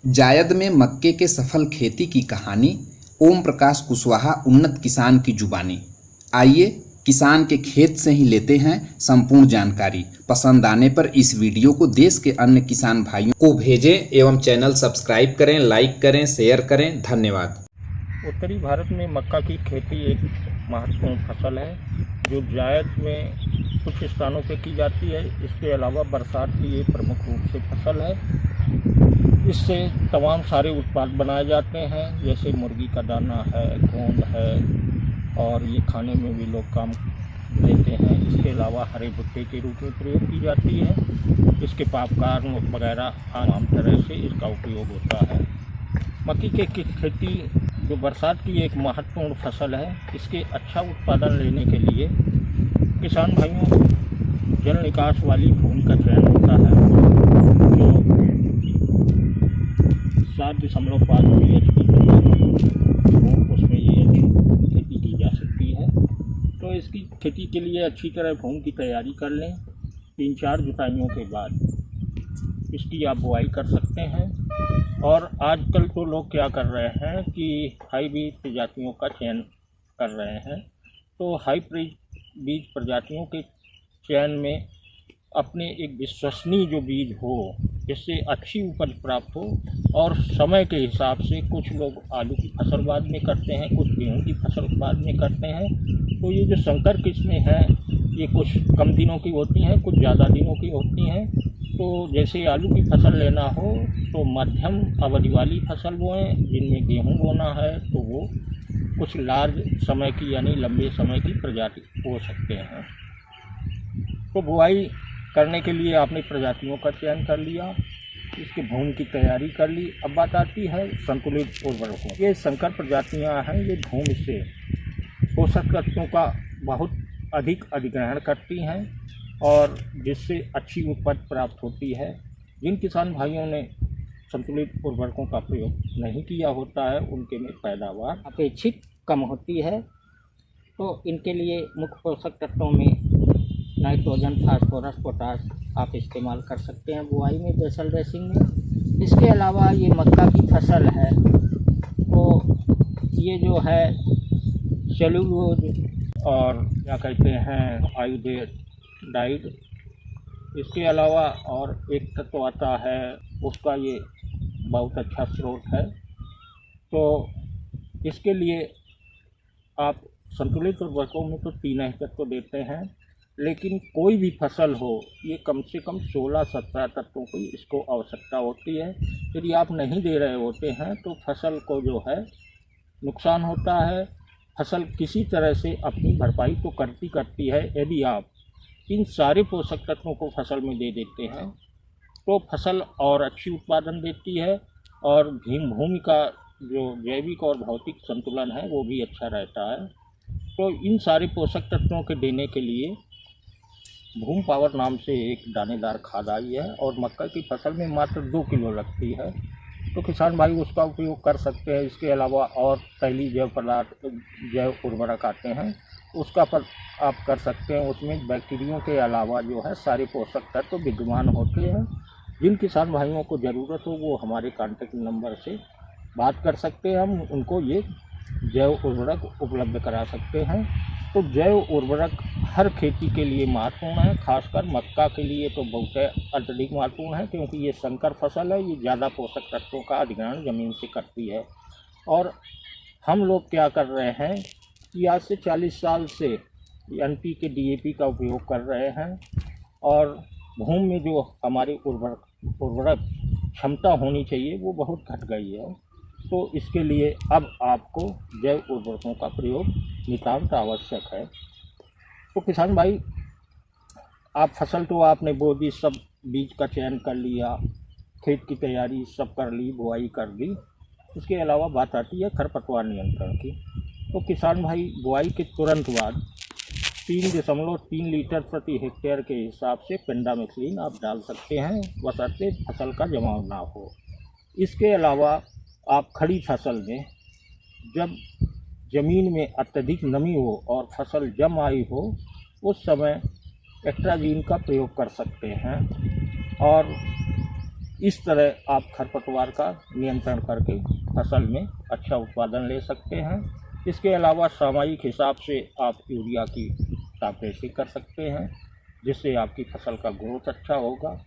जायद में मक्के के सफल खेती की कहानी। ओम प्रकाश कुशवाहा, उन्नत किसान की जुबानी। आइए किसान के खेत से ही लेते हैं संपूर्ण जानकारी। पसंद आने पर इस वीडियो को देश के अन्य किसान भाइयों को भेजें एवं चैनल सब्सक्राइब करें, लाइक करें, शेयर करें। धन्यवाद। उत्तरी भारत में मक्का की खेती एक महत्वपूर्ण फसल है जो जायद में कुछ स्थानों पर की जाती है। इसके अलावा बरसात की ये प्रमुख रूप से फसल है। इससे तमाम सारे उत्पाद बनाए जाते हैं, जैसे मुर्गी का दाना है, गोंद है, और ये खाने में भी लोग काम लेते हैं। इसके अलावा हरे भुट्टे के रूप में प्रयोग की जाती है। इसके पॉपकॉर्न वगैरह आम तरह से इसका उपयोग होता है। मक्की की खेती जो बरसात की एक महत्वपूर्ण फसल है, इसके अच्छा उत्पादन लेने के लिए किसान भाइयों जल निकास वाली भूमि का चयन होता है जो 7.5 pH की भूमि, उसमें ये खेती की जा सकती है। तो इसकी खेती के लिए अच्छी तरह भूमि की तैयारी कर लें। 3-4 जुताइयों के बाद इसकी आप बुआई कर सकते हैं। और आजकल तो लोग क्या कर रहे हैं कि हाईब्रिड प्रजातियों का चयन कर रहे हैं। तो हाईब्रिड बीज प्रजातियों के चयन में अपने एक विश्वसनीय जो बीज हो, जिससे अच्छी उपज प्राप्त हो, और समय के हिसाब से कुछ लोग आलू की फसल बाद में करते हैं, कुछ गेहूं की फसल बाद में करते हैं। तो ये जो संकर किस्में हैं, ये कुछ कम दिनों की होती हैं, कुछ ज़्यादा दिनों की होती हैं। तो जैसे आलू की फसल लेना हो तो मध्यम अवधि वाली फसल बोएं, जिनमें गेहूं बोना है तो वो कुछ लार्ज समय की यानी लंबे समय की प्रजाति बो सकते हैं। तो बुआई करने के लिए आपने प्रजातियों का चयन कर लिया, इसकी भूमि की तैयारी कर ली। अब बात आती है संतुलित उर्वरकों। ये संकर प्रजातियां हैं, ये भूमि से पोषक तत्वों का बहुत अधिक अधिग्रहण करती हैं और जिससे अच्छी उपज प्राप्त होती है। जिन किसान भाइयों ने संतुलित उर्वरकों का प्रयोग नहीं किया होता है, उनके में पैदावार अपेक्षित कम होती है। तो इनके लिए मुख्य पोषक तत्वों में नाइट्रोजन, फास्फोरस, पोटाश आप इस्तेमाल कर सकते हैं बुआई में, बेसल ड्रेसिंग में। इसके अलावा ये मक्का की फसल है, तो ये जो है सेलुलोज और क्या कहते हैं आयोडाइड, इसके अलावा और एक तत्व आता है, उसका ये बहुत अच्छा स्रोत है। तो इसके लिए आप संतुलित उर्वरकों में तो 3 ही तत्व देते हैं, लेकिन कोई भी फसल हो ये कम से कम 16-17 तत्वों की इसको आवश्यकता होती है। यदि आप नहीं दे रहे होते हैं तो फसल को जो है नुकसान होता है। फसल किसी तरह से अपनी भरपाई तो करती है। यदि आप इन सारे पोषक तत्वों को फसल में दे देते हैं तो फसल और अच्छी उत्पादन देती है, और भूमि का जो जैविक और भौतिक संतुलन है वो भी अच्छा रहता है। तो इन सारे पोषक तत्वों के देने के लिए भूम पावर नाम से एक दानेदार खाद आई है और मक्का की फसल में मात्र 2 किलो लगती है। तो किसान भाई उसका उपयोग कर सकते हैं। इसके अलावा और पहली जैव उर्वरक आते हैं, उसका पर आप कर सकते हैं। उसमें बैक्टीरियों के अलावा जो है सारे पोषक तत्व विद्यमान होते हैं। जिन किसान भाइयों को ज़रूरत हो वो हमारे कॉन्टेक्ट नंबर से बात कर सकते हैं, हम उनको ये जैव उर्वरक उपलब्ध करा सकते हैं। तो जैव उर्वरक हर खेती के लिए महत्वपूर्ण है, खासकर मक्का के लिए तो बहुत अत्यधिक महत्वपूर्ण है, क्योंकि ये संकर फसल है। ये ज़्यादा पोषक तत्वों का अधिग्रहण ज़मीन से करती है। और हम लोग क्या कर रहे हैं कि आज से 40 साल से NPK DAP का उपयोग कर रहे हैं, और भूमि में जो हमारी उर्वरक क्षमता होनी चाहिए वो बहुत घट गई है। तो इसके लिए अब आपको जैव उर्वरकों का प्रयोग नितांत आवश्यक है। तो किसान भाई, आप फसल तो आपने बो दी, सब बीज का चयन कर लिया, खेत की तैयारी सब कर ली, बुआई कर दी। इसके अलावा बात आती है खरपतवार नियंत्रण की। तो किसान भाई बुआई के तुरंत बाद 3.3 लीटर प्रति हेक्टेयर के हिसाब से पेंडामिथलिन आप डाल सकते हैं, बशर्ते फसल का जमाव ना हो। इसके अलावा आप खड़ी फसल में जब ज़मीन में अत्यधिक नमी हो और फसल जम आई हो, उस समय एक्ट्राजीन का प्रयोग कर सकते हैं। और इस तरह आप खरपतवार का नियंत्रण करके फसल में अच्छा उत्पादन ले सकते हैं। इसके अलावा सामयिक हिसाब से आप यूरिया की टापरेसी कर सकते हैं, जिससे आपकी फसल का ग्रोथ अच्छा होगा।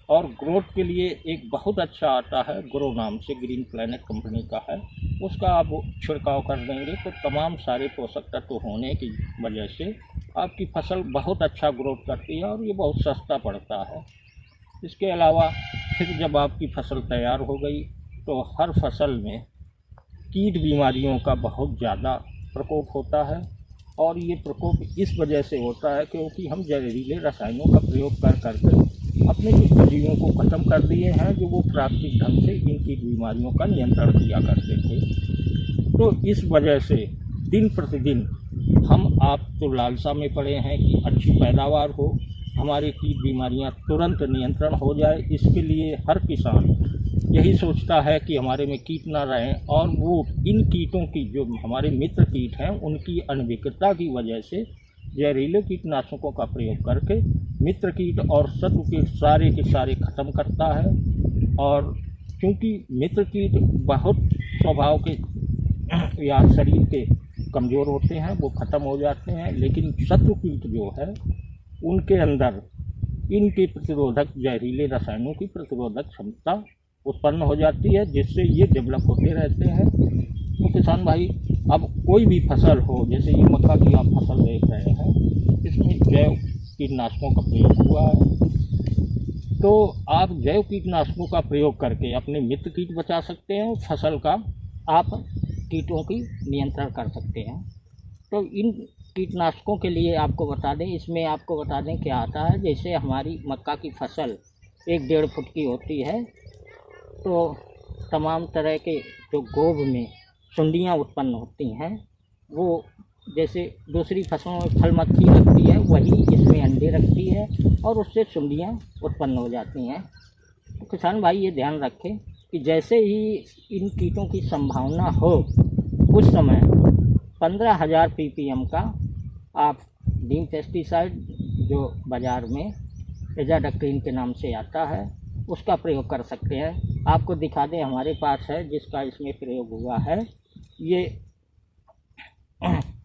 और ग्रोथ के लिए एक बहुत अच्छा आता है, ग्रो नाम से, ग्रीन प्लैनेट कंपनी का है, उसका आप छिड़काव कर देंगे तो तमाम सारे पोषक तत्व होने की वजह से आपकी फसल बहुत अच्छा ग्रोथ करती है और ये बहुत सस्ता पड़ता है। इसके अलावा फिर जब आपकी फसल तैयार हो गई तो हर फसल में कीट बीमारियों का बहुत ज़्यादा प्रकोप होता है, और ये प्रकोप इस वजह से होता है क्योंकि हम जहरीले रसायनों का प्रयोग कर करके अपने कुछ सजीवों को ख़त्म कर दिए हैं, जो वो प्राकृतिक ढंग से इन कीट बीमारियों का नियंत्रण किया करते थे। तो इस वजह से दिन प्रतिदिन हम आप तो लालसा में पड़े हैं कि अच्छी पैदावार हो, हमारी कीट बीमारियां तुरंत नियंत्रण हो जाए। इसके लिए हर किसान यही सोचता है कि हमारे में कीट ना रहें, और वो इन कीटों की, जो हमारे मित्र कीट हैं, उनकी अनभिज्ञता की वजह से जहरीले कीटनाशकों का प्रयोग करके मित्र कीट और शत्रु कीट सारे के सारे ख़त्म करता है। और क्योंकि मित्र कीट बहुत स्वभाव के या शरीर के कमज़ोर होते हैं, वो ख़त्म हो जाते हैं, लेकिन शत्रु कीट जो है उनके अंदर इनके प्रतिरोधक जहरीले रसायनों की प्रतिरोधक क्षमता उत्पन्न हो जाती है, जिससे ये डेवलप होते रहते हैं। तो किसान भाई, अब कोई भी फसल हो, जैसे ये मक्का की आप फसल देख रहे हैं, इसमें जैव कीटनाशकों का प्रयोग हुआ है, तो आप जैव कीटनाशकों का प्रयोग करके अपने मित्र कीट बचा सकते हैं, फसल का आप कीटों की नियंत्रण कर सकते हैं। तो इन कीटनाशकों के लिए आपको बता दें, इसमें आपको बता दें क्या आता है। जैसे हमारी मक्का की फसल 1-1.5 फुट की होती है, तो तमाम तरह के जो गोब में सुंडियाँ उत्पन्न होती हैं, वो जैसे दूसरी फसलों में फल मक्खी रखती है, वही इसमें अंडे रखती है और उससे सुंडियाँ उत्पन्न हो जाती हैं। तो किसान भाई ये ध्यान रखें कि जैसे ही इन कीटों की संभावना हो, उस समय 15,000 ppm का आप नीम पेस्टिसाइड, जो बाज़ार में एजाडाक्टिन के नाम से आता है, उसका प्रयोग कर सकते हैं। आपको दिखा दें, हमारे पास है जिसका इसमें प्रयोग हुआ है, ये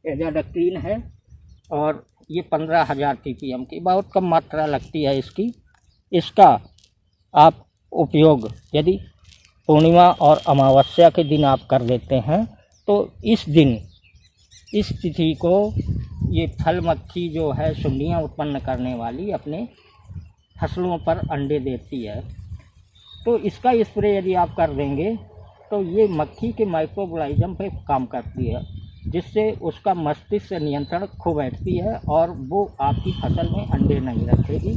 एजाडाक्टिन है और ये 15,000 ppm की बहुत कम मात्रा लगती है इसकी। इसका आप उपयोग यदि पूर्णिमा और अमावस्या के दिन आप कर देते हैं, तो इस दिन, इस तिथि को, ये फल मक्खी जो है सुंडियाँ उत्पन्न करने वाली अपने फसलों पर अंडे देती है, तो इसका स्प्रे यदि आप कर देंगे तो ये मक्खी के माइक्रोबोलाइज्म पे काम करती है, जिससे उसका मस्तिष्क नियंत्रण खो बैठती है और वो आपकी फसल में अंडे नहीं रखेगी।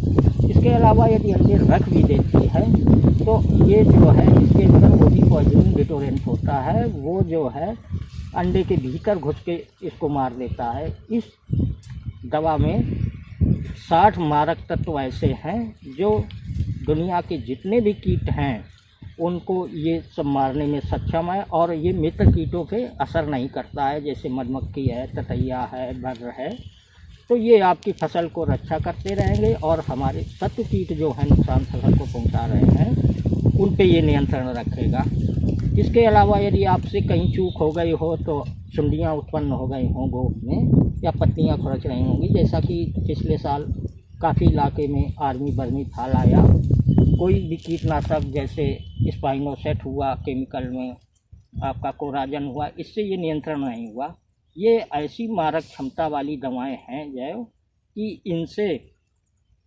इसके अलावा यदि अंडे रख भी देती है तो ये जो है, इसके अंदर ओडी पॉइजनिंग डिटोरेंट होता है, वो जो है अंडे के भीतर घुस के इसको मार देता है। इस दवा में 60 मारक तत्व ऐसे हैं जो दुनिया के जितने भी कीट हैं उनको ये सब मारने में सक्षम है, और ये मित्र कीटों पे असर नहीं करता है, जैसे मधुमक्खी है, ततैया है, भर्र है। तो ये आपकी फसल को रक्षा करते रहेंगे और हमारे शत्रु कीट जो है नुकसान फसल को पहुंचा रहे हैं, उन पे ये नियंत्रण रखेगा। इसके अलावा यदि आपसे कहीं चूक हो गई हो, तो सुंडियाँ उत्पन्न हो गई हों गोब में, या पत्तियाँ खुरच रही होंगी, जैसा कि पिछले साल काफ़ी इलाके में आर्मी बर्मी फाल आया, कोई भी कीटनाशक जैसे स्पाइनोसेट हुआ, केमिकल में आपका कोराजन हुआ, इससे ये नियंत्रण नहीं हुआ। ये ऐसी मारक क्षमता वाली दवाएं हैं जैव कि इनसे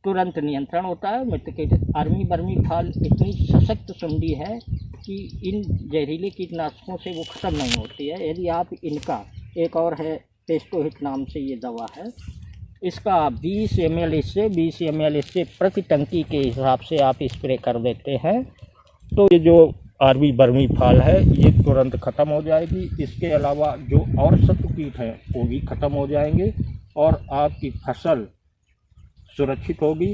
तुरंत नियंत्रण होता है। मित्र कीट आर्मी बर्मी फाल इतनी सशक्त सुंडी है कि इन जहरीले कीटनाशकों से वो ख़त्म नहीं होती है। यदि आप इनका, एक और है पेस्टोहिट नाम से ये दवा है, इसका 20 ml इससे प्रति टंकी के हिसाब से आप स्प्रे कर देते हैं, तो ये जो आर्मी बर्मी फाल है ये तुरंत ख़त्म हो जाएगी। इसके अलावा जो और शत्रु कीट हैं वो भी ख़त्म हो जाएंगे और आपकी फसल सुरक्षित होगी।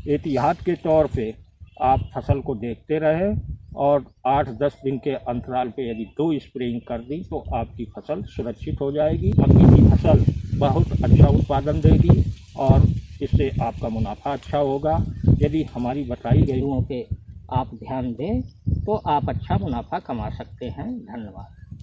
एहतियात के तौर पे आप फसल को देखते रहें और 8-10 दिन के अंतराल पे यदि 2 स्प्रेइंग कर दी तो आपकी फसल सुरक्षित हो जाएगी। मक्के की फसल बहुत अच्छा उत्पादन देगी और इससे आपका मुनाफा अच्छा होगा। यदि हमारी बताई गई के आप ध्यान दें तो आप अच्छा मुनाफा कमा सकते हैं। धन्यवाद।